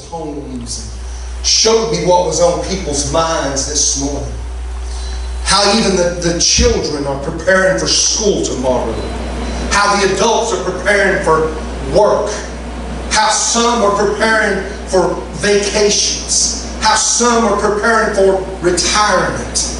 homes and showed me what was on people's minds this morning. How even the children are preparing for school tomorrow. How the adults are preparing for work. How some are preparing for vacations. How some are preparing for retirement.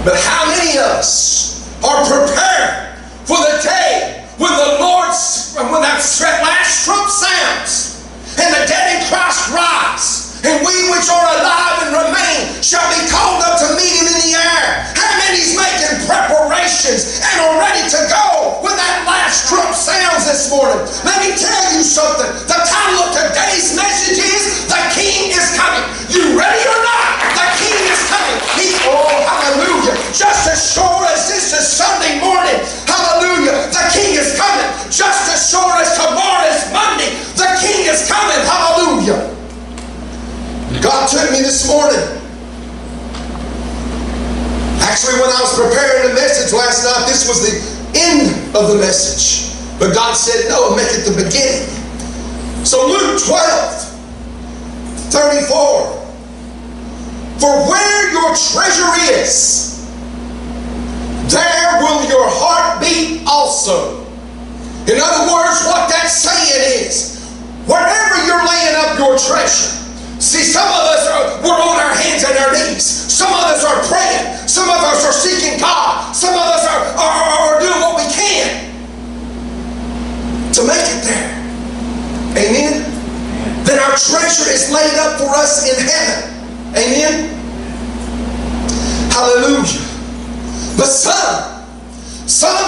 But how many of us are prepared for the day when when that last trump sounds and the dead in Christ rise, and we which are alive and remain shall be called up to meet Him in the air? How many's making preparations and are ready to go when that last trump sounds this morning? Let me tell you something. The title of today's message is The King is Coming. You ready or not? The King is coming. Oh, hallelujah. Just as sure as this is Sunday morning, hallelujah, the King is coming. Just as sure as tomorrow is Monday, the King is coming. Hallelujah. God took me this morning. Actually, when I was preparing the message last night, this was the end of the message. But God said, no, make it the beginning. So Luke 12:34. For where your treasure is, there will your heart be also. In other words, what that's saying is, wherever you're laying up your treasure. See, some of us we're on our hands and our knees. Some of us are praying. Some of us are seeking God. Some of us are doing what we can to make it there. Amen? Then our treasure is laid up for us in heaven. Amen? Hallelujah. But some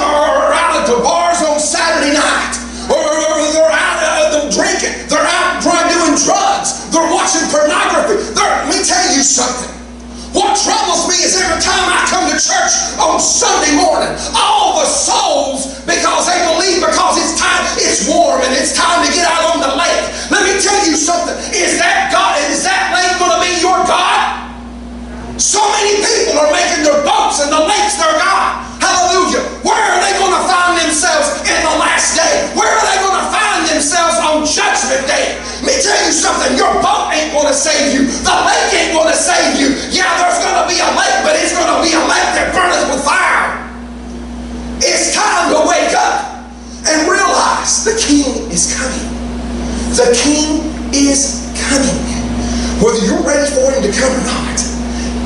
are out at the bars on Saturday night. Or they're out drinking. They're out doing drugs. They're watching pornography. Let me tell you something. What troubles me is every time I come to church on Sunday morning, all the souls, because they believe because it's warm and it's time to get out on the lake. Let me tell you something. Is that God? Is that lake going to be your God? So many people are making their boats and the lakes their God. Hallelujah. Where are they going to find themselves in the last day? Where are they going to find themselves on Judgment Day? Let me tell you something. Your boat ain't going to save you. The lake ain't going to save you. Yeah, there's going to be a lake, but it's going to be a lake that burneth with fire. It's time to wake up and realize the King is coming. The King is coming. Whether you're ready for Him to come or not,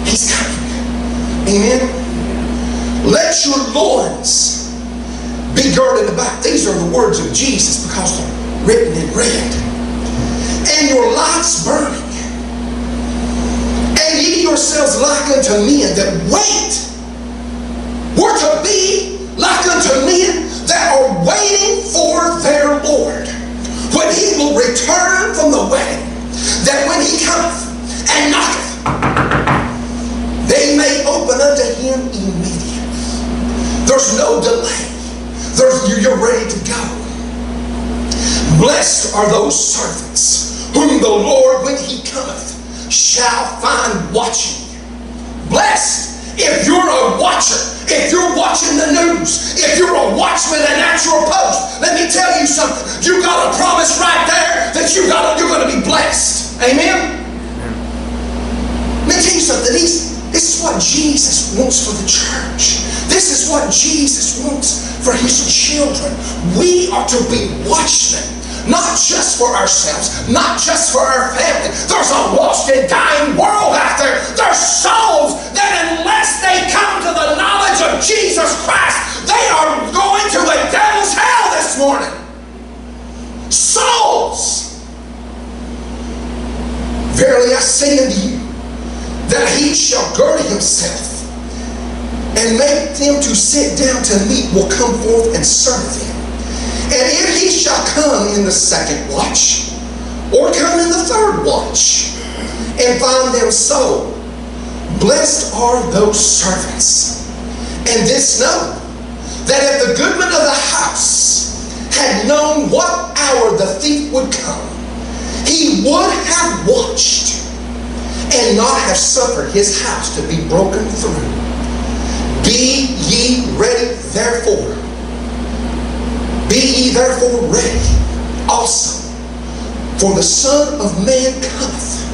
He's coming. Amen. Let your loins be girded about. These are the words of Jesus because they're written in red. And your lights burning. And ye yourselves like unto men that wait. We're to be like unto men that are waiting for their Lord, when He will return from the wedding, that when He cometh and knocketh, they may open unto Him immediately. There's no delay. You're ready to go. Blessed are those servants whom the Lord, when He cometh, shall find watching. Blessed if you're a watcher, if you're watching the news, if you're a watchman at your post. Let me tell you something. You got a promise right there that you're going to be blessed. Amen? Let me tell you something. This is what Jesus wants for the church. This is what Jesus wants for His children. We are to be watchmen, not just for ourselves, not just for our family. There's a lost and dying world out there. There's souls that unless they come to the knowledge of Jesus Christ, they are going to a devil's hell this morning. Souls. Verily I say unto you, that He shall gird Himself and make them to sit down to meat will come forth and serve them. And if He shall come in the second watch, or come in the third watch, and find them so, blessed are those servants. And this know, that if the goodman of the house had known what hour the thief would come, he would have watched, and not have suffered his house to be broken through. Be ye ready therefore. Be ye therefore ready also, For the Son of Man cometh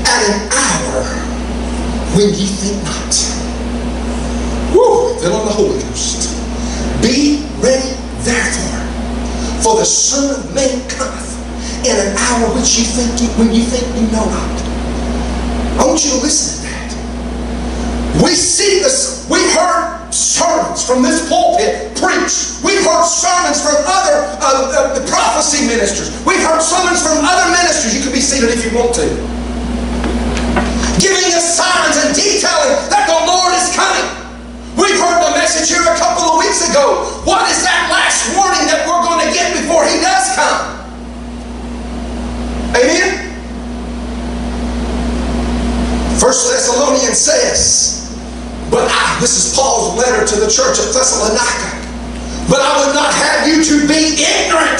at an hour when ye think not. Woo! Fill on the Holy Ghost. Be ready therefore, for the Son of Man cometh in an hour which when you think you know not. I want you to listen to that. We see this. We've heard sermons from this pulpit preached. We've heard sermons from other the prophecy ministers. We've heard sermons from other ministers. You can be seated if you want to, giving us signs and detailing that the Lord is coming. We've heard the message here a couple of weeks ago. What is that last warning that we're going to get before He does come? Amen? 1 Thessalonians says, this is Paul's letter to the church at Thessalonica. But I would not have you to be ignorant,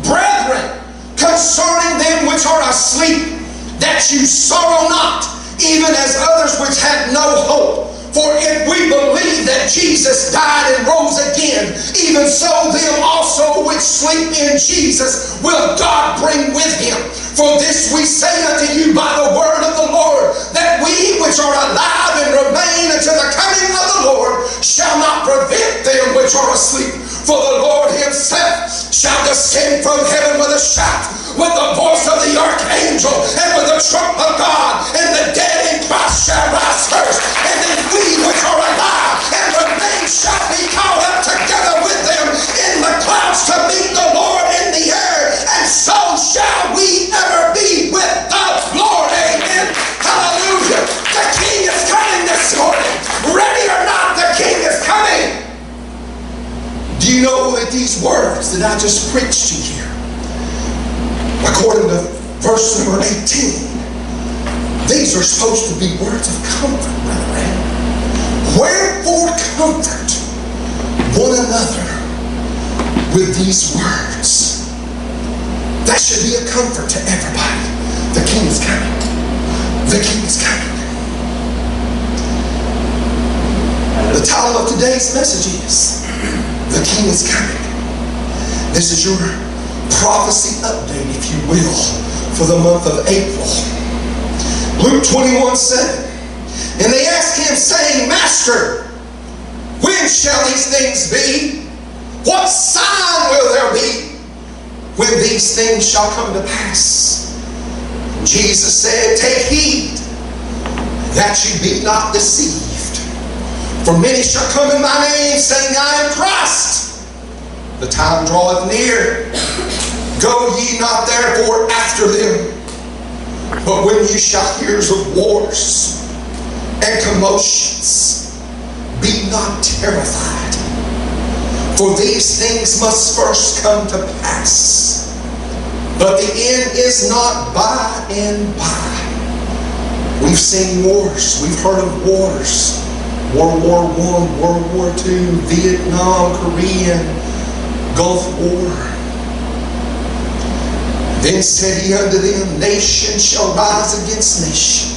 brethren, concerning them which are asleep, that you sorrow not, even as others which had no hope. For if we believe that Jesus died and rose again, even so them also which sleep in Jesus will God bring with Him. For this we say unto you by the word of the Lord, that we which are alive and remain until the coming of the Lord shall not prevent them which are asleep. For the Lord Himself shall descend from heaven with a shout, with the voice of the archangel, and with the trump of God, and the dead in Christ shall rise first. And then we which are alive and remain shall be caught up together with them in the clouds to meet the Lord in the air, and so shall we ever be with the Lord. Amen. Hallelujah. The King is coming this morning. Ready or not, the King is coming. Do you know that these words that I just preached to you here, according to verse number 18, these are supposed to be words of comfort, brethren. Wherefore comfort one another with these words. That should be a comfort to everybody. The King is coming. The King is coming. The title of today's message is The King is Coming. This is your prophecy update, if you will, for the month of April. Luke 21:7. And they asked Him, saying, Master, when shall these things be? What sign will there be when these things shall come to pass? Jesus said, Take heed that you be not deceived. For many shall come in my name, saying, I am Christ. The time draweth near. Go ye not therefore after them. But when ye shall hear of wars and commotions, be not terrified. For these things must first come to pass. But the end is not by and by. We've seen wars. We've heard of wars. World War I, World War II, Vietnam, Korean, Gulf War. Then said He unto them, Nation shall rise against nation,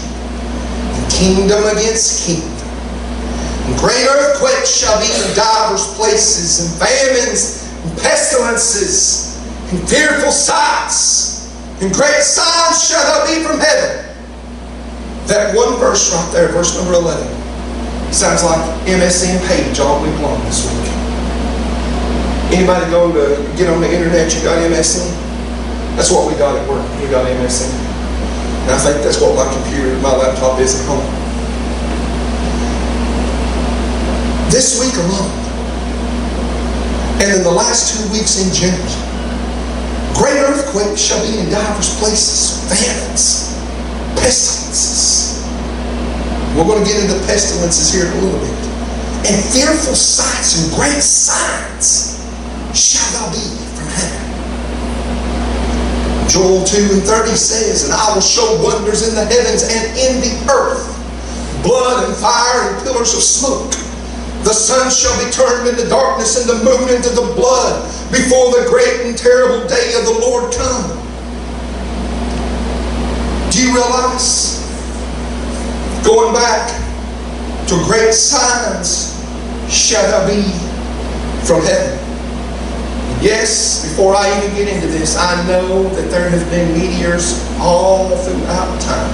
and kingdom against kingdom. And great earthquakes shall be in divers places, and famines, and pestilences, and fearful sights, and great signs shall there be from heaven. That one verse right there, verse number 11, sounds like MSN page all week long this week. Anybody go to get on the internet, you got MSN? That's what we got at work. We got MSN. And I think that's what my computer, my laptop is at home. This week alone, and in the last 2 weeks in general, great earthquakes shall be in divers places, famines, pestilences. We're going to get into pestilences here in a little bit. And fearful sights and great signs shall there be from heaven. Joel 2:30 says, And I will show wonders in the heavens and in the earth, blood and fire and pillars of smoke. The sun shall be turned into darkness and the moon into the blood before the great and terrible day of the Lord come. Do you realize? Going back to great signs shall there be from heaven. Yes, before I even get into this, I know that there have been meteors all throughout time.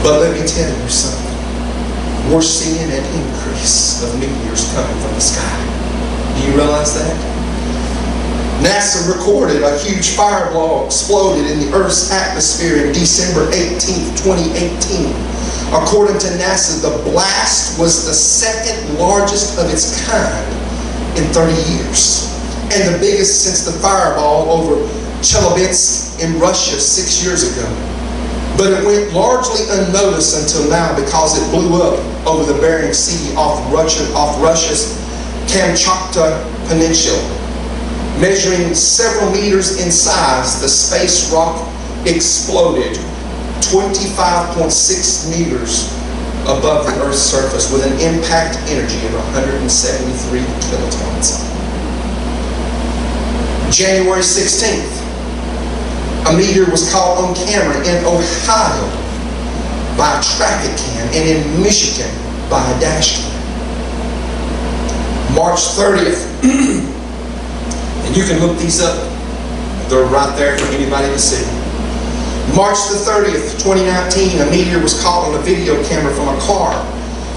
But let me tell you something. We're seeing an increase of meteors coming from the sky. Do you realize that? NASA recorded a huge fireball exploded in the Earth's atmosphere in December 18th, 2018. According to NASA, the blast was the second largest of its kind in 30 years, and the biggest since the fireball over Chelyabinsk in Russia 6 years ago. But it went largely unnoticed until now because it blew up over the Bering Sea off Russia's Kamchatka Peninsula. Measuring several meters in size, the space rock exploded 25.6 meters above the Earth's surface with an impact energy of 173 kilotons. January 16th, a meteor was caught on camera in Ohio by a traffic cam and in Michigan by a dash cam. March 30th, and you can look these up. They're right there for anybody to see. March the 30th, 2019, a meteor was caught on a video camera from a car,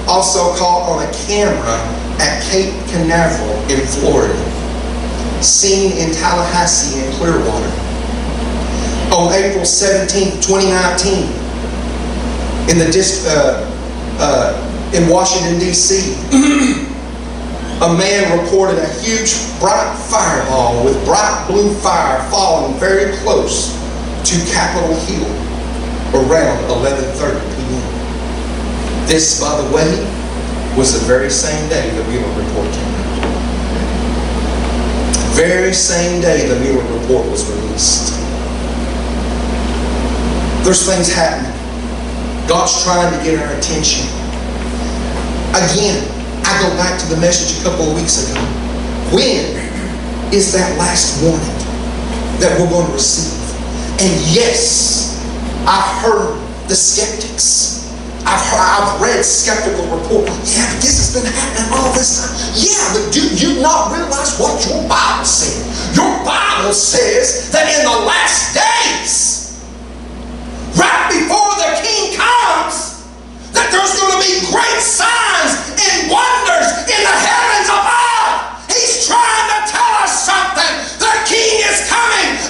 also caught on a camera at Cape Canaveral in Florida, seen in Tallahassee and Clearwater. On April 17th, 2019, in Washington, D.C., a man reported a huge bright fireball with bright blue fire falling very close to Capitol Hill around 11:30 p.m. This, by the way, was the very same day the Mueller report came out. Very same day the Mueller report was released. There's things happening. God's trying to get our attention. Again, I go back to the message a couple of weeks ago. When is that last warning that we're going to receive? And yes, I've heard the skeptics. I've read skeptical reports. Yeah, but this has been happening all this time. Yeah, but do you not realize what your Bible said? Your Bible says that in the last days, right before the King comes, that there's going to be great signs and wonders in the heavens above. He's trying to tell us something. The King is coming.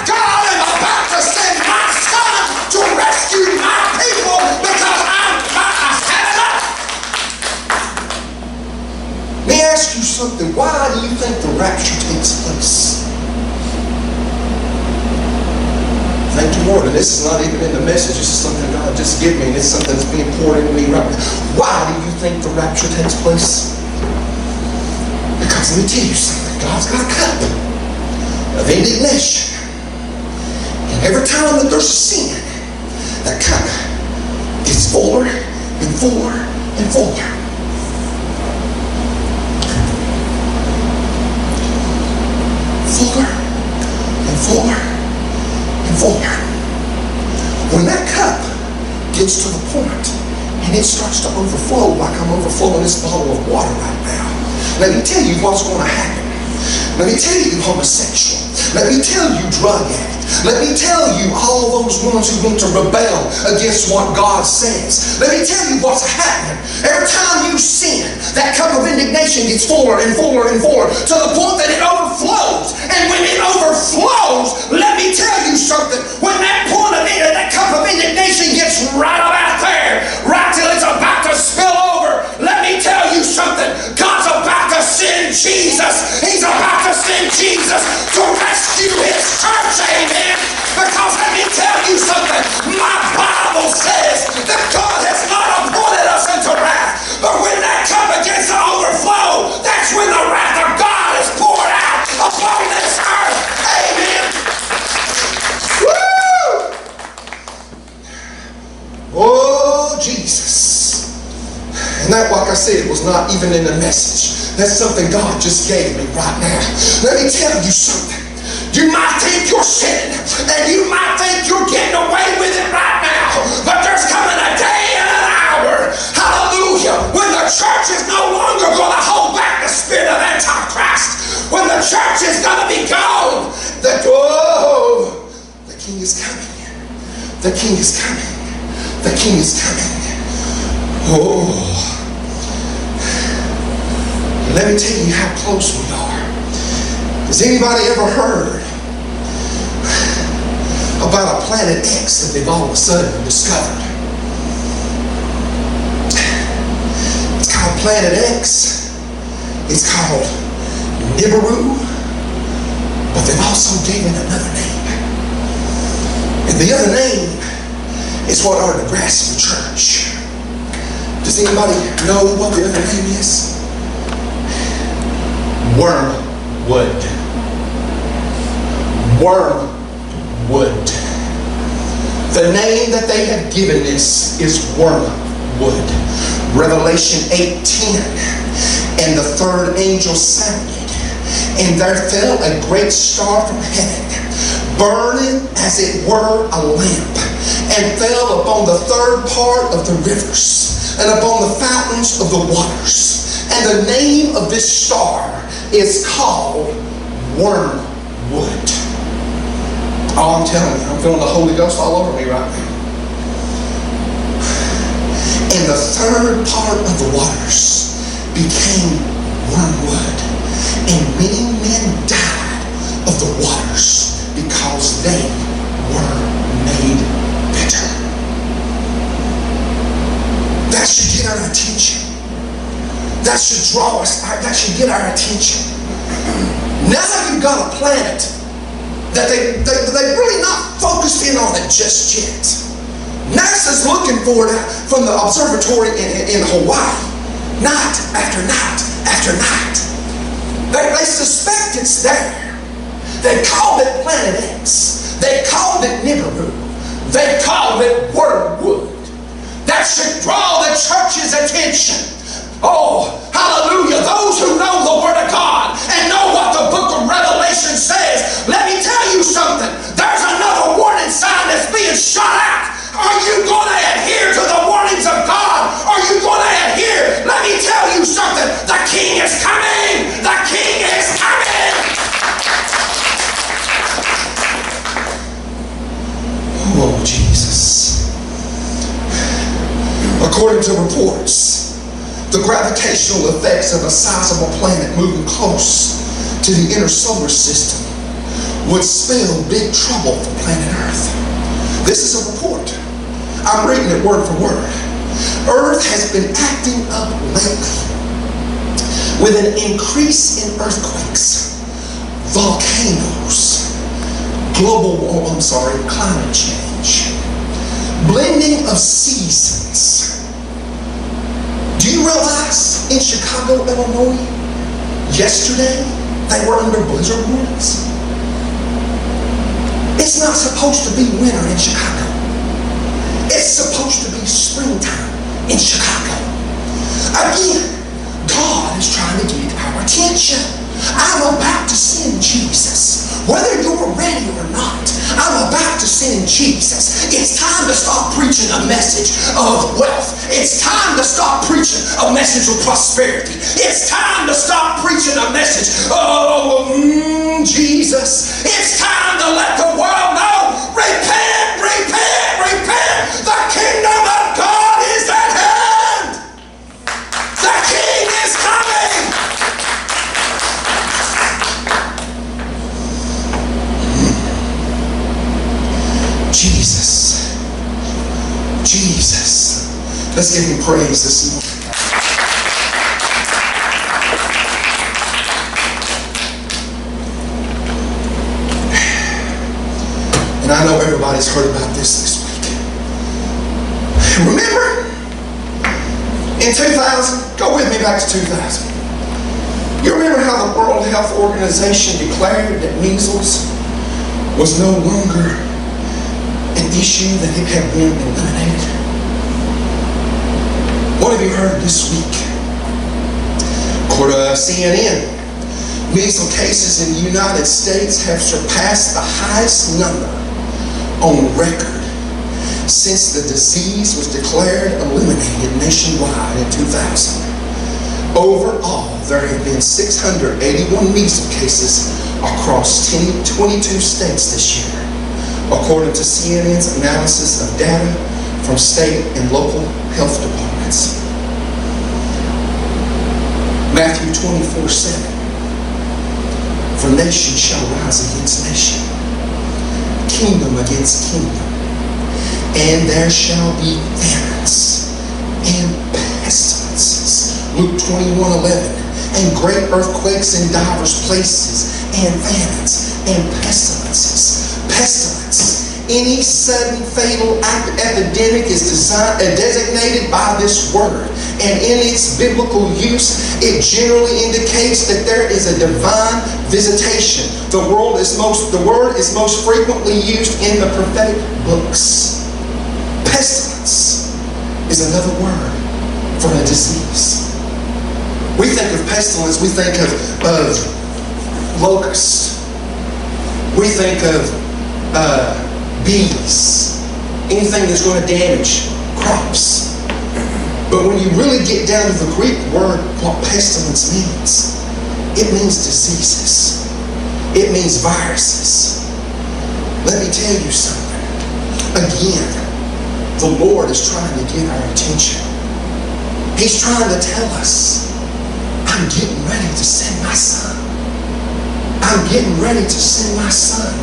God am about to send my Son to rescue my people because I've had enough. Let me ask you something. Why do you think the rapture takes place? Thank you, Lord. And this is not even in the message. This is something God just gave me. And it's something that's being poured into me right now. Why do you think the rapture takes place? Because let me tell you something. God's got a cup of indignation. And every time that there's sin, that cup gets fuller and fuller and fuller. Fuller and fuller and fuller. When that cup gets to the point and it starts to overflow like I'm overflowing this bottle of water right now, let me tell you what's going to happen. Let me tell you, homosexual. Let me tell you, drug addict. Let me tell you, all those ones who want to rebel against what God says. Let me tell you what's happening. Every time you sin, that cup of indignation gets fuller and fuller and fuller to the point that it overflows. And when it overflows, let me tell you something. When that point of that cup of indignation gets right about there, right till it's about to spill over, let me tell you something. God's about to send Jesus. He's about to send Jesus to rescue His church. Amen. Because let me tell you something. My Bible says that God has not appointed us into wrath. But when that cup begins to overflow, that's when the wrath of God is poured out upon this earth. Amen. Woo! Oh, Jesus. And that, like I said, was not even in the message. That's something God just gave me right now. Let me tell you something. You might think you're sinning, and you might think you're getting away with it right now, but there's coming a day and an hour, hallelujah, when the church is no longer going to hold back the spirit of Antichrist, when the church church is going to be gone. The King is coming. The King is coming. The King is coming. Oh. Let me tell you how close we are. Has anybody ever heard about a planet X that they've all of a sudden discovered? It's called Planet X. It's called Nibiru. But they've also given it another name. And the other name is what our Nebraska church. Does anybody know what the other name is? Wormwood. Wormwood. The name that they have given this is wormwood. Revelation 8:10. And the third angel sounded, and there fell a great star from heaven, burning as it were a lamp, and fell upon the third part of the rivers, and upon the fountains of the waters. And the name of this star is called Wormwood. Oh, I'm telling you, I'm feeling the Holy Ghost all over me right now. And the third part of the waters became wormwood, and many men died of the waters because they were made bitter. That should get our attention. That should draw us. That should get our attention. Now you've got a planet that they're really not focused in on it just yet. NASA's looking for it from the observatory in Hawaii. Night after night after night. They suspect it's there. They called it Planet X. They called it Nibiru. They called it Wormwood. That should draw the church's attention. Oh, hallelujah. Those who know the Word of God and know what the book of Revelation says, let me tell you something. There's another warning sign that's being shot out. Are you going to adhere to the warnings of God? Are you going to adhere? Let me tell you something. The King is coming. The King is coming. Oh, Jesus. According to reports, the gravitational effects of a sizable planet moving close to the inner solar system would spell big trouble for planet Earth. This is a report. I'm reading it word for word. Earth has been acting up lately with an increase in earthquakes, volcanoes, climate change, blending of seasons. Do you realize in Chicago, Illinois, yesterday they were under blizzard warnings? It's not supposed to be winter in Chicago. It's supposed to be springtime in Chicago. Again, God is trying to get our attention. I'm about to send Jesus. Whether you're ready or not, I'm about to send Jesus. It's time to stop preaching a message of wealth. It's time to stop preaching a message of prosperity. It's time to stop preaching a message of Jesus. It's time to let the world know, repent, repent, repent. The kingdom of God is at hand. The King is coming. Jesus. Jesus. Let's give him praise this morning. And I know everybody's heard about this week. Remember? In 2000, go with me back to 2000. You remember how the World Health Organization declared that measles was no longer an issue, that it had been eliminated? What have you heard this week? According to CNN, measles cases in the United States have surpassed the highest number on record since the disease was declared eliminated nationwide in 2000. Overall, there have been 681 measles cases across 22 states this year, according to CNN's analysis of data from state and local health departments. Matthew 24:7. For nation shall rise against nation, kingdom against kingdom, and there shall be famines and pestilences. Luke 21:11. And great earthquakes in divers places, and famines and pestilences. Pestilence. Any sudden fatal epidemic is designated by this word, and in its biblical use, it generally indicates that there is a divine visitation. The word is most frequently used in the prophetic books. Pestilence is another word for a disease. We think of pestilence, we think of locusts. We think of bees, anything that's going to damage crops. But when you really get down to the Greek word, what pestilence means, it means diseases. It means viruses. Let me tell you something. Again, the Lord is trying to get our attention. He's trying to tell us, I'm getting ready to send my son. I'm getting ready to send my son.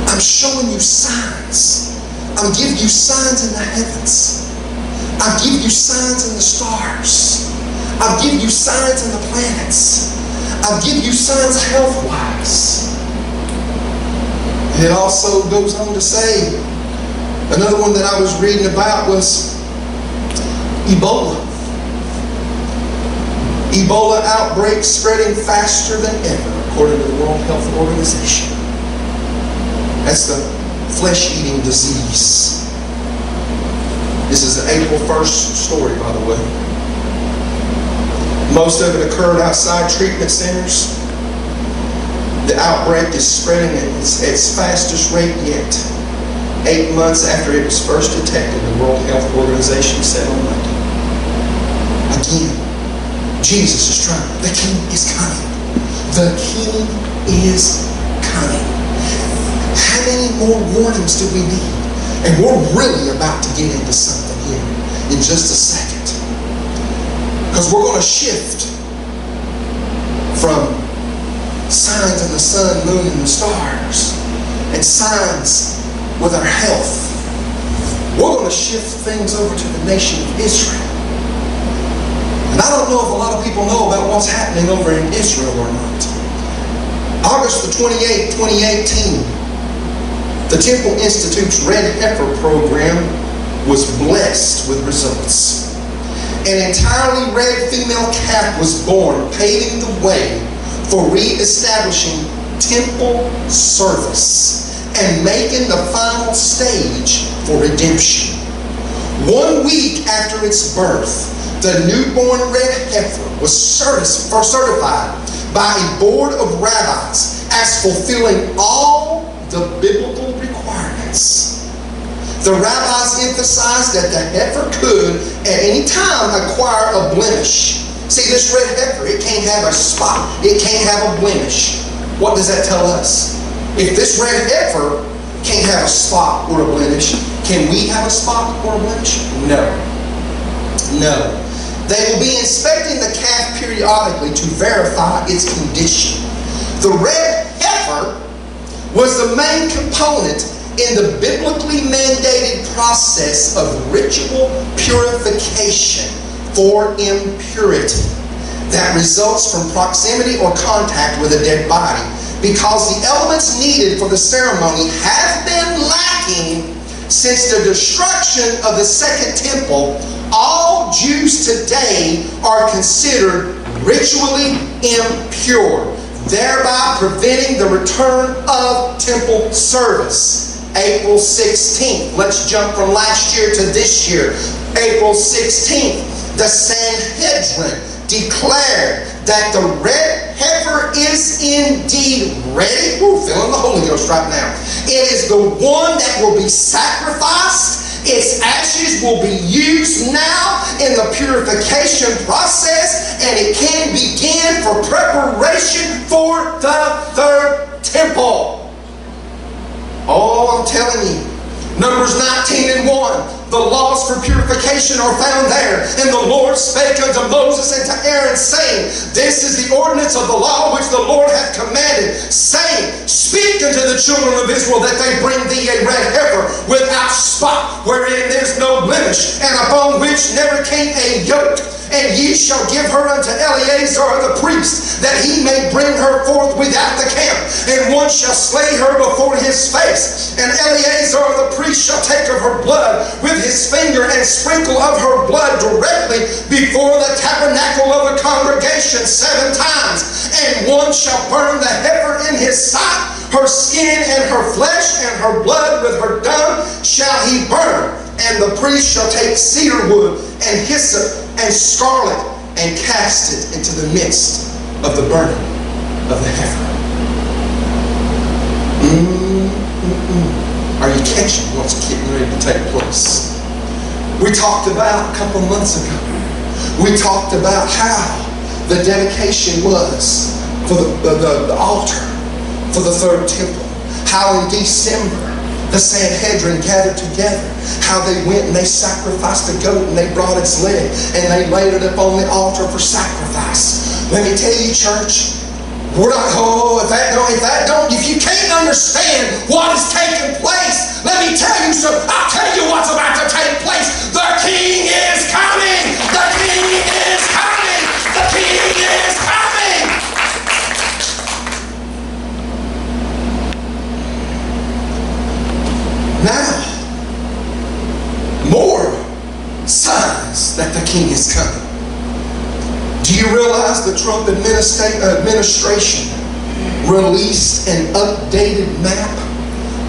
I'm showing you signs. I'm giving you signs in the heavens. I'll give you signs in the stars. I'll give you signs in the planets. I'll give you signs health-wise. And it also goes on to say, another one that I was reading about was Ebola. Ebola outbreak spreading faster than ever, according to the World Health Organization. That's the flesh-eating disease. This is an April 1st story, by the way. Most of it occurred outside treatment centers. The outbreak is spreading at its fastest rate yet. 8 months after it was first detected, the World Health Organization said on Monday. Again, Jesus is trying. The King is coming. The King is coming. How many more warnings do we need? And we're really about to get into something here in just a second. Because we're going to shift from signs in the sun, moon, and the stars, and signs with our health. We're going to shift things over to the nation of Israel. And I don't know if a lot of people know about what's happening over in Israel or not. August the 28th, 2018, the Temple Institute's Red Heifer program was blessed with results. An entirely red female calf was born, paving the way for re-establishing temple service and making the final stage for redemption. 1 week after its birth, the newborn red heifer was certified by a board of rabbis as fulfilling all the biblical requirements. The rabbis emphasized that the heifer could at any time acquire a blemish. See, this red heifer, it can't have a spot. It can't have a blemish. What does that tell us? If this red heifer can't have a spot or a blemish, can we have a spot or a blemish? No. No. They will be inspecting the calf periodically to verify its condition. The red heifer was the main component in the biblically mandated process of ritual purification for impurity that results from proximity or contact with a dead body. Because the elements needed for the ceremony have been lacking since the destruction of the Second Temple, all Jews today are considered ritually impure, thereby preventing the return of temple service. April 16th. Let's jump from last year to this year. April 16th, the Sanhedrin declared that the red heifer is indeed ready. We're feeling the Holy Ghost right now. It is the one that will be sacrificed Its ashes will be used now in the purification process, and it can begin for preparation for the third temple. Oh, I'm telling you. Numbers 19 and 1. The laws for purification are found there. And the Lord spake unto Moses and to Aaron, saying, This is the ordinance of the law which the Lord hath commanded, saying, Speak unto the children of Israel that they bring thee a red heifer without spot, wherein there's no blemish, and upon which never came a yoke. And ye shall give her unto Eleazar the priest, that he may bring her forth without the camp. And one shall slay her before his face. And Eleazar the priest shall take of her blood with his finger, and sprinkle of her blood directly before the tabernacle of the congregation 7 times. And one shall burn the heifer in his sight. Her skin and her flesh and her blood with her dung shall he burn. And the priest shall take cedar wood and hyssop and scarlet, and cast it into the midst of the burning of the heifer. Are you catching what's getting ready to take place? We talked about a couple months ago, we talked about how the dedication was for the altar for the third temple. How in December the Sanhedrin gathered together. How they went and they sacrificed a goat and they brought its leg and they laid it up on the altar for sacrifice. Let me tell you, church, we're not, if you can't understand what is taking place, let me tell you something. I'll tell you what's about to take place. The King is coming. The King is coming. The King is coming. Now, more signs that the King is coming. Do you realize the Trump administration released an updated map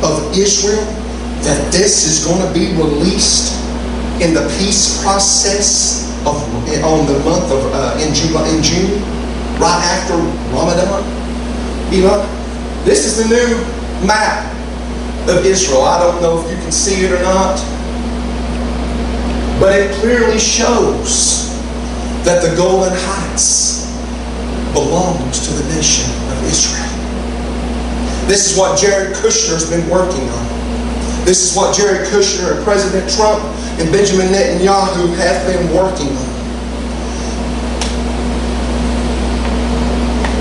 of Israel? That this is going to be released in the peace process on the month of in June, right after Ramadan. This is the new map of Israel. I don't know if you can see it or not, but it clearly shows that the Golan Heights belongs to the nation of Israel. This is what Jared Kushner's been working on. This is what Jared Kushner and President Trump and Benjamin Netanyahu have been working on.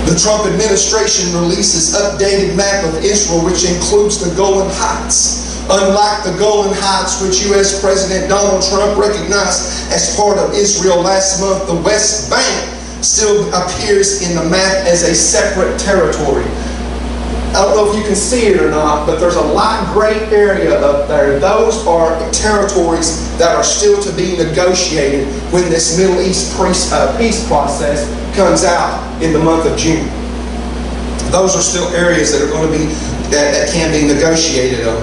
The Trump administration releases updated map of Israel, which includes the Golan Heights. Unlike the Golan Heights, which U.S. President Donald Trump recognized as part of Israel last month, the West Bank still appears in the map as a separate territory. I don't know if you can see it or not, but there's a light gray area up there. Those are territories that are still to be negotiated when this Middle East peace process comes out in the month of June. Those are still areas that are going to be that can be negotiated on.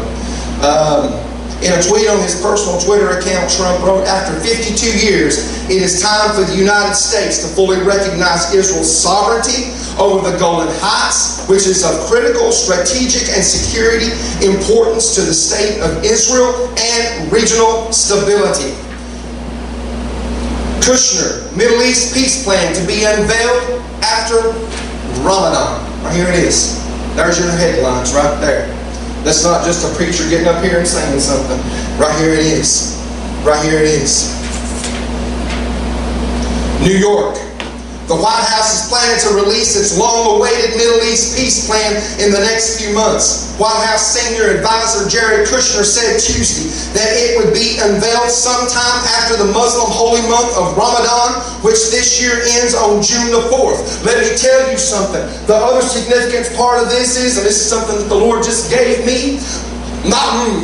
In a tweet on his personal Twitter account, Trump wrote, "After 52 years, it is time for the United States to fully recognize Israel's sovereignty over the Golan Heights, which is of critical strategic and security importance to the state of Israel and regional stability." Kushner, Middle East peace plan to be unveiled after Ramadan. Right, here it is. There's your headlines right there. That's not just a preacher getting up here and saying something. Right here it is. Right here it is. New York. The White House is planning to release its long-awaited Middle East peace plan in the next few months. White House senior advisor Jared Kushner said Tuesday that it would be unveiled sometime after the Muslim holy month of Ramadan, which this year ends on June the 4th. Let me tell you something. The other significant part of this is, and this is something that the Lord just gave me,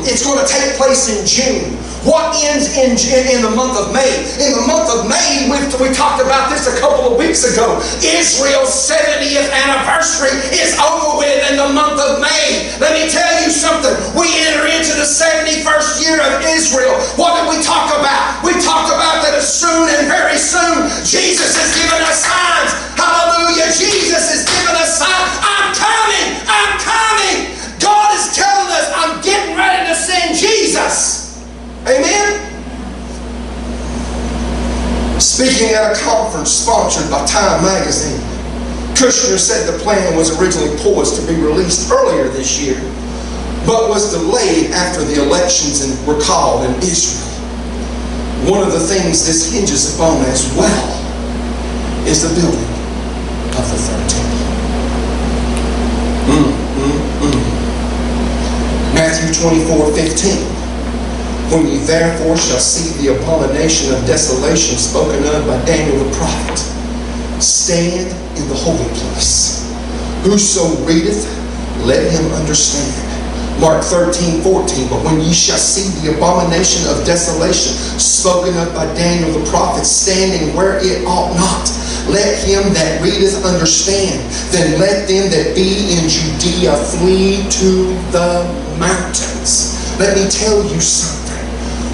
it's going to take place in June. What ends in the month of May? In the month of May, we talked about this a couple of weeks ago. Israel's 70th anniversary is over with in the month of May. Let me tell you something. We enter into the 71st year of Israel. What did we talk about? We talked about that as soon and very soon, Jesus has given us signs. Hallelujah. Jesus has given us signs. I'm coming. I'm coming. God is telling us, I'm getting ready to send Jesus. Amen. Speaking at a conference sponsored by Time Magazine, Kushner said the plan was originally poised to be released earlier this year, but was delayed after the elections were called in Israel. One of the things this hinges upon as well is the building of the third temple. Matthew 24:15. When ye therefore shall see the abomination of desolation spoken of by Daniel the prophet, stand in the holy place. Whoso readeth, let him understand. Mark 13:14. But when ye shall see the abomination of desolation spoken of by Daniel the prophet standing where it ought not, let him that readeth understand. Then let them that be in Judea flee to the mountains. Let me tell you something.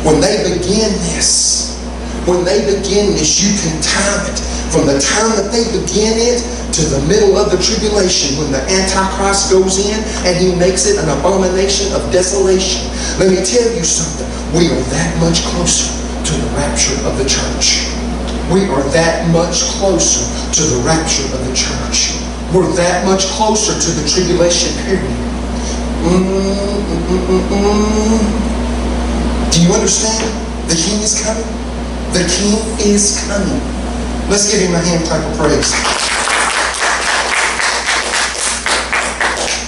When they begin this, you can time it from the time that they begin it to the middle of the tribulation, when the Antichrist goes in and he makes it an abomination of desolation. Let me tell you something. We are that much closer to the rapture of the church. We are that much closer to the rapture of the church. We're that much closer to the tribulation period. Do you understand? The King is coming. The King is coming. Let's give him a hand clap of praise.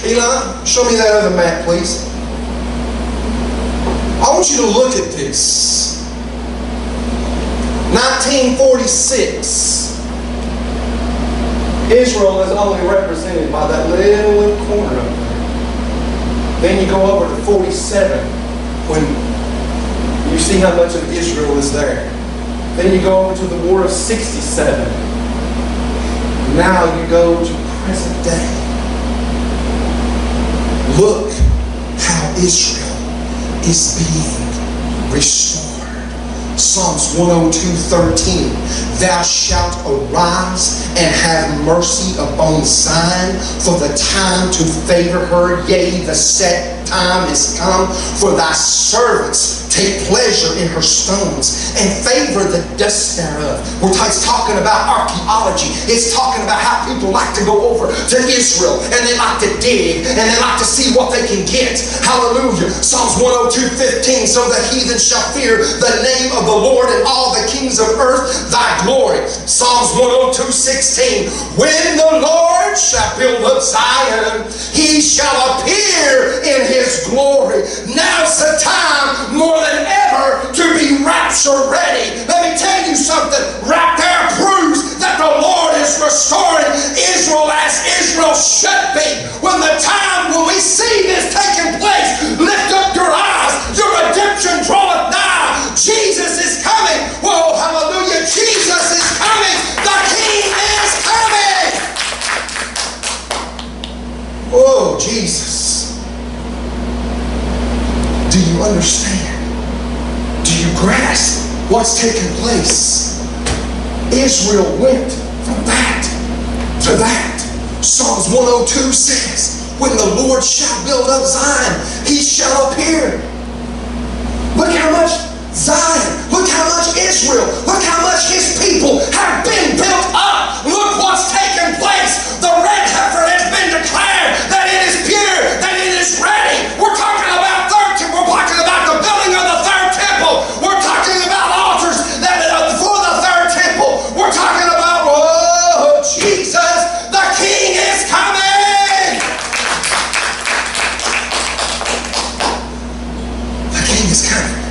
Eli, show me that other map, please. I want you to look at this. 1946. Israel is only represented by that little corner up there. Then you go over to 47 when you see how much of Israel is there. Then you go over to the War of 67. Now you go to present day. Look how Israel is being restored. Psalms 102:13. Thou shalt arise and have mercy upon Zion, for the time to favor her, yea, the set time is come. For thy servants take pleasure in her stones and favor the dust thereof. It's talking about archaeology. It's talking about how people like to go over to Israel and they like to dig and they like to see what they can get. Hallelujah. Psalms 102:15. So the heathen shall fear the name of the Lord, and all the kings of earth thy glory. Psalms 102:16. When the Lord shall build up Zion, he shall appear in his glory. Now's the time more than ever to be rapture ready. Let me tell you something. Right there proves that the Lord is restoring Israel as Israel should be. When we see this taking place, lift up your eyes. Your redemption draweth nigh. Jesus is coming. Whoa, hallelujah. Jesus is coming. The King is coming. Whoa, Jesus. Do you understand? Do you grasp what's taking place? Israel went from that to that. Psalms 102 says, when the Lord shall build up Zion, he shall appear. Look how much Zion, look how much Israel, look how much his people have been built up. Look what's taken place. The red heifer has been declared that it is pure, that it is ready. We're talking about we're talking about the building of the third temple. We're talking about altars for the third temple. We're talking about, oh, Jesus, the King is coming. The King is coming.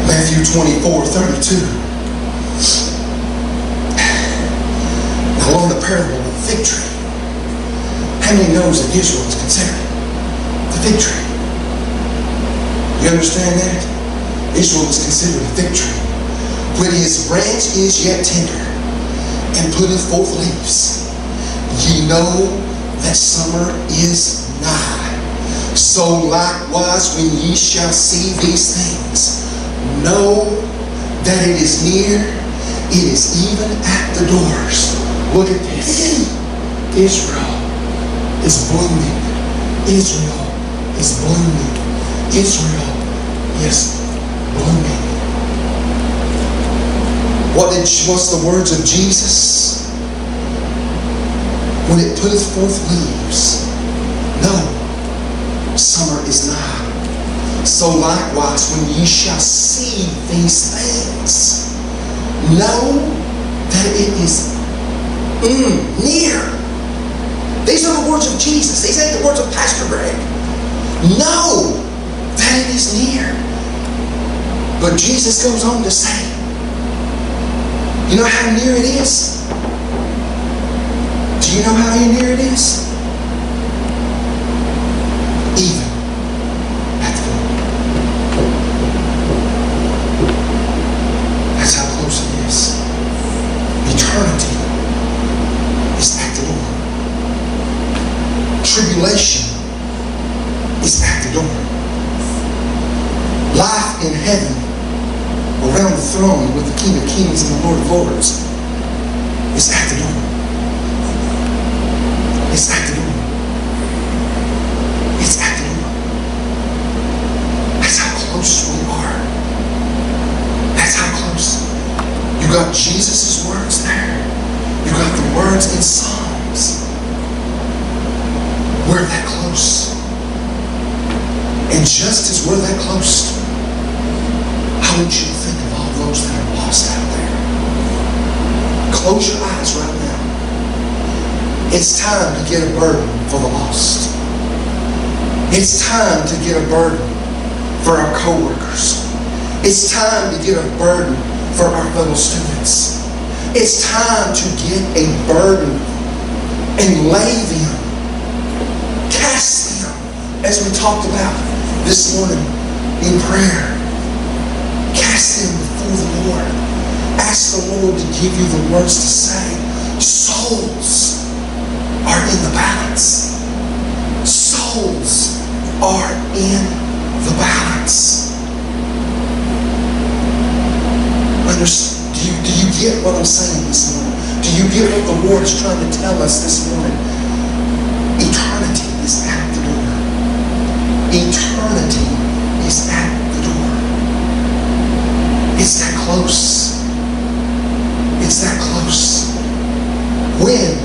Matthew 24:32. Now on the parable of the fig tree. How many knows that Israel is considered the fig tree? You understand that? Israel is considered a fig tree. When his branch is yet tender and putteth forth leaves, ye know that summer is nigh. So likewise, when ye shall see these things, know that it is near, it is even at the doors. Look at this. Israel is blooming. Israel is blooming. Israel is blooming. What's the words of Jesus? When it putteth forth leaves, know summer is nigh. So likewise, when ye shall see these things, know that it is near. These are the words of Jesus. These ain't the words of Pastor Greg. Know that it is near. But Jesus goes on to say, you know how near it is? Do you know how near it is? Even at the door. That's how close it is. Eternity is at the door. Tribulation is at the door. Life in heaven around the throne with the King of Kings and the Lord of Lords is at the door. It's at the door. It's at the door. That's how close we are. That's how close. You got Jesus' words there. You got the words in Psalms. We're that close. And just as we're that close, I want you to think of all those that are lost out there. Close your eyes right now. It's time to get a burden for the lost. It's time to get a burden for our co-workers. It's time to get a burden for our fellow students. It's time to get a burden and lay them, cast them, as we talked about this morning in prayer. Cast them before the Lord. Ask the Lord to give you the words to say. Souls are in the balance. Souls are in the balance. Do you get what I'm saying this morning? Do you get what the Lord is trying to tell us this morning? Eternity is at the door. Eternity is at the door. It's that close. It's that close. When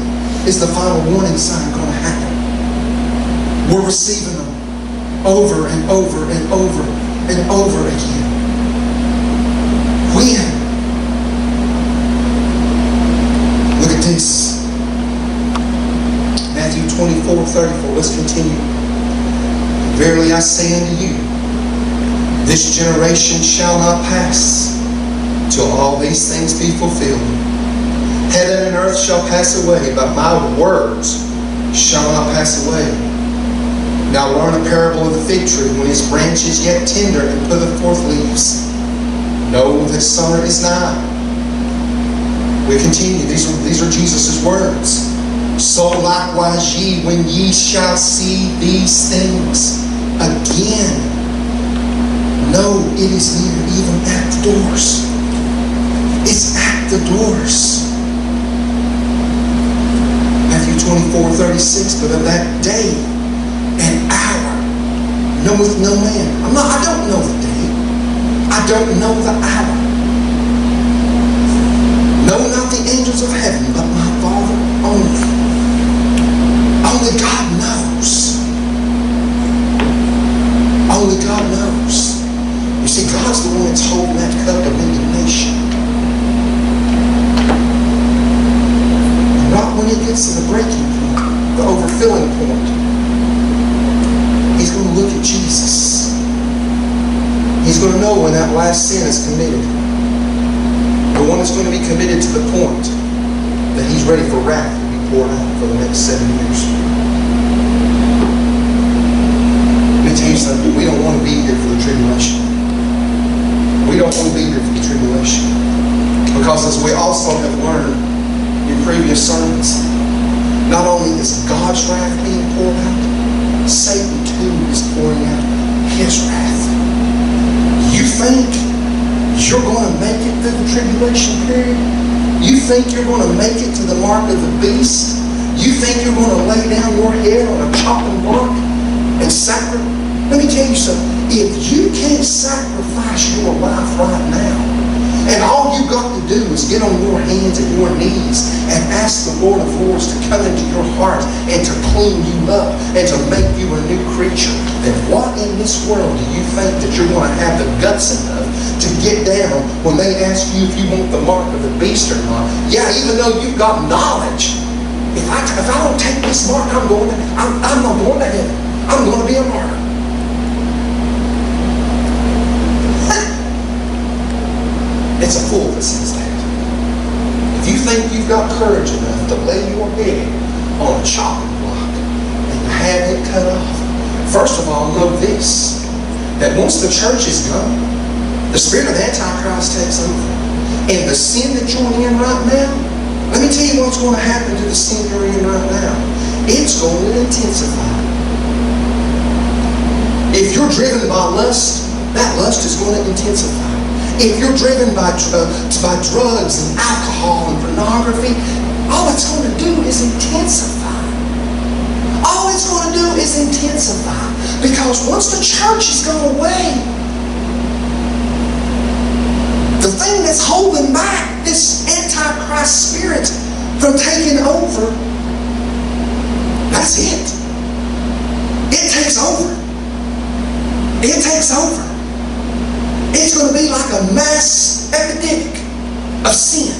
is the final warning sign going to happen? We're receiving them over and over and over and over again. When? Look at this. Matthew 24:34. Let's continue. Verily I say unto you, this generation shall not pass till all these things be fulfilled. Heaven and earth shall pass away, but my words shall not pass away. Now learn a parable of the fig tree. When his branch is yet tender and putteth forth leaves, know that summer is nigh. We continue. These are Jesus' words. So likewise ye, when ye shall see these things again, know it is near, even at the doors. It's at the doors. Matthew 24:36. But of that day and hour knoweth no man. I don't know the day. I don't know the hour. No, not the angels of heaven, but my Father only. Only God knows. Only God knows. You see, God's the one that's holding that cup of indignation. And right when it gets to the breaking point, the overfilling point, He's going to look at Jesus. He's going to know when that last sin is committed. The one that's going to be committed to the point that He's ready for wrath to be poured out for the next 7 years. Let me tell you something. We don't want to be here for the tribulation. We don't want to be here for the tribulation. Because as we also have learned in previous sermons, not only is God's wrath being poured out, Satan too is pouring out his wrath. You think you're going to make it through the tribulation period? You think you're going to make it to the mark of the beast? You think you're going to lay down your head on a chopping block and sacrifice? Let me tell you something. If you can't sacrifice your life right now, and all you've got to do is get on your hands and your knees and ask the Lord of Lords to come into your heart and to clean you up and to make you a new creature, then what in this world do you think that you're going to have the guts enough to get down when they ask you if you want the mark of the beast or not? Yeah, even though you've got knowledge, if I don't take this mark, I'm not going to heaven. I'm going to be a martyr. It's a fool that says that. If you think you've got courage enough to lay your head on a chopping block and have it cut off, first of all, know this, that once the church is gone, the spirit of Antichrist takes over. And the sin that you're in right now, let me tell you what's going to happen to the sin you're in right now. It's going to intensify. If you're driven by lust, that lust is going to intensify. If you're driven by drugs and alcohol and pornography, all it's going to do is intensify. All it's going to do is intensify. Because once the church has gone away, the thing that's holding back this Antichrist spirit from taking over, that's it. It takes over. It takes over. It's going to be like a mass epidemic of sin.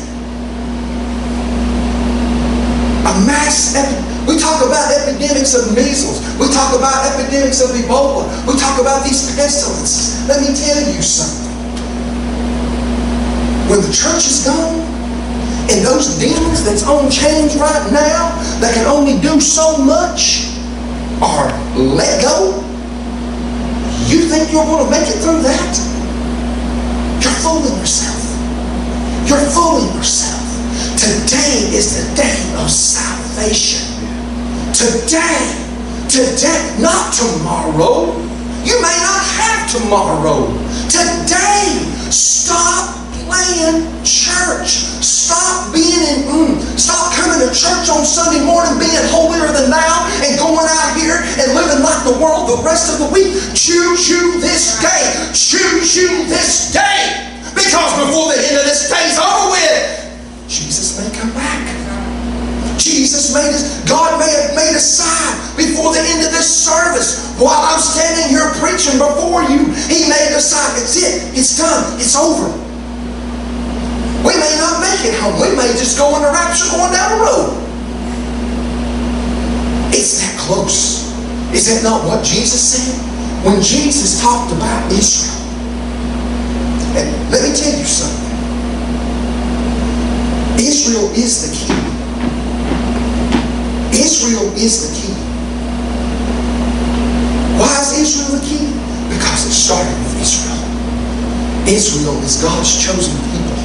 A mass epidemic. We talk about epidemics of measles. We talk about epidemics of Ebola. We talk about these pestilences. Let me tell you something. When the church is gone, and those demons that's on chains right now, that can only do so much, are let go, you think you're going to make it through that? You're fooling yourself. You're fooling yourself. Today is the day of salvation. Today, not tomorrow. You may not have tomorrow. Today, stop playing church. Stop stop coming to church on Sunday morning being holier than thou and going out here and living like the world the rest of the week. Choose you this day. Choose you this day. Because before the end of this day's over with, Jesus may come back. God may have made a sign before the end of this service. While I'm standing here preaching before you, He made a sign. It's it. It's done. It's over. We may not make it home. We may just go in the rapture going down the road. It's that close. Is that not what Jesus said? When Jesus talked about Israel. And let me tell you something. Israel is the key. Israel is the key. Why is Israel the key? Because it started with Israel. Israel is God's chosen people.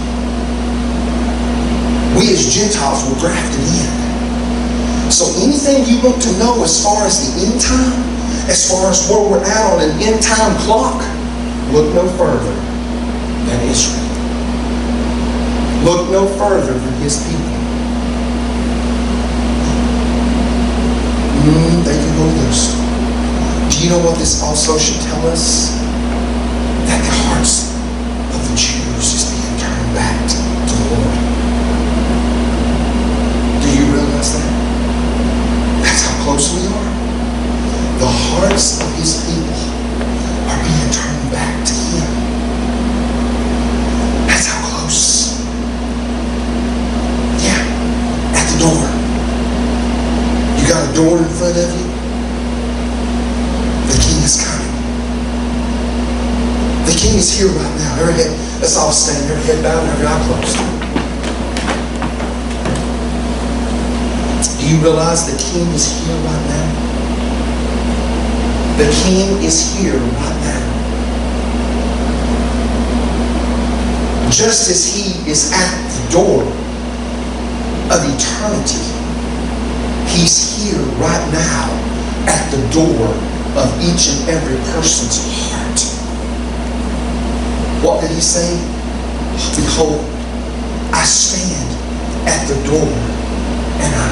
We as Gentiles were grafted in. So anything you want to know as far as the end time, as far as where we're at on an end time clock, look no further than Israel. Look no further than His people. They can go loose. Do you know what this also should tell us? That the hearts of the Jews is being turned back to the Lord. Do you realize that? That's how close we are. The hearts of His people are being turned back to Him. That's how close. Yeah, at the door. You got a door in front of you. The King is coming. The King is here right now. Every head, let's all stand. Every head bowed and every eye closed. Do you realize the King is here right now? The King is here right now. Just as He is at the door of eternity, He's here right now at the door of each and every person's heart. What did He say? Behold, I stand at the door and I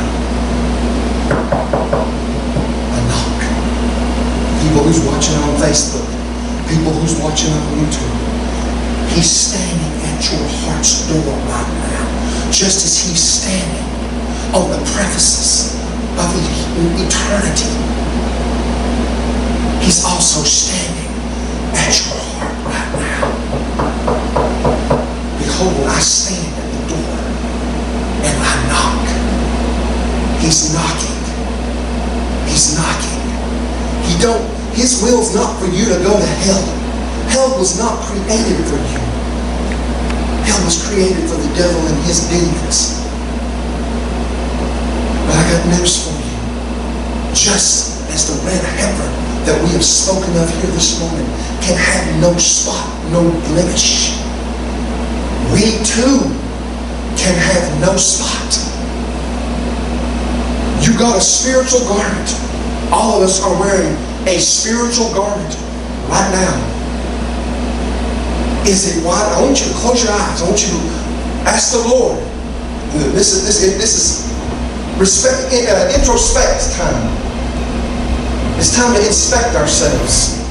knock. He will who's watching on Facebook, people who's watching on YouTube, He's standing at your heart's door right now, just as He's standing on the premises of eternity. He's also standing at your heart right now. Behold, I stand at the door and I knock. He's knocking. He's knocking. His will's not for you to go to hell. Hell was not created for you. Hell was created for the devil and his demons. But I got news for you. Just as the red heifer that we have spoken of here this morning can have no spot, no blemish, we too can have no spot. You got a spiritual garment. All of us are wearing a spiritual garment right now. Is it white? I want you to close your eyes. I want you to ask the Lord. This is introspect time. It's time to inspect ourselves.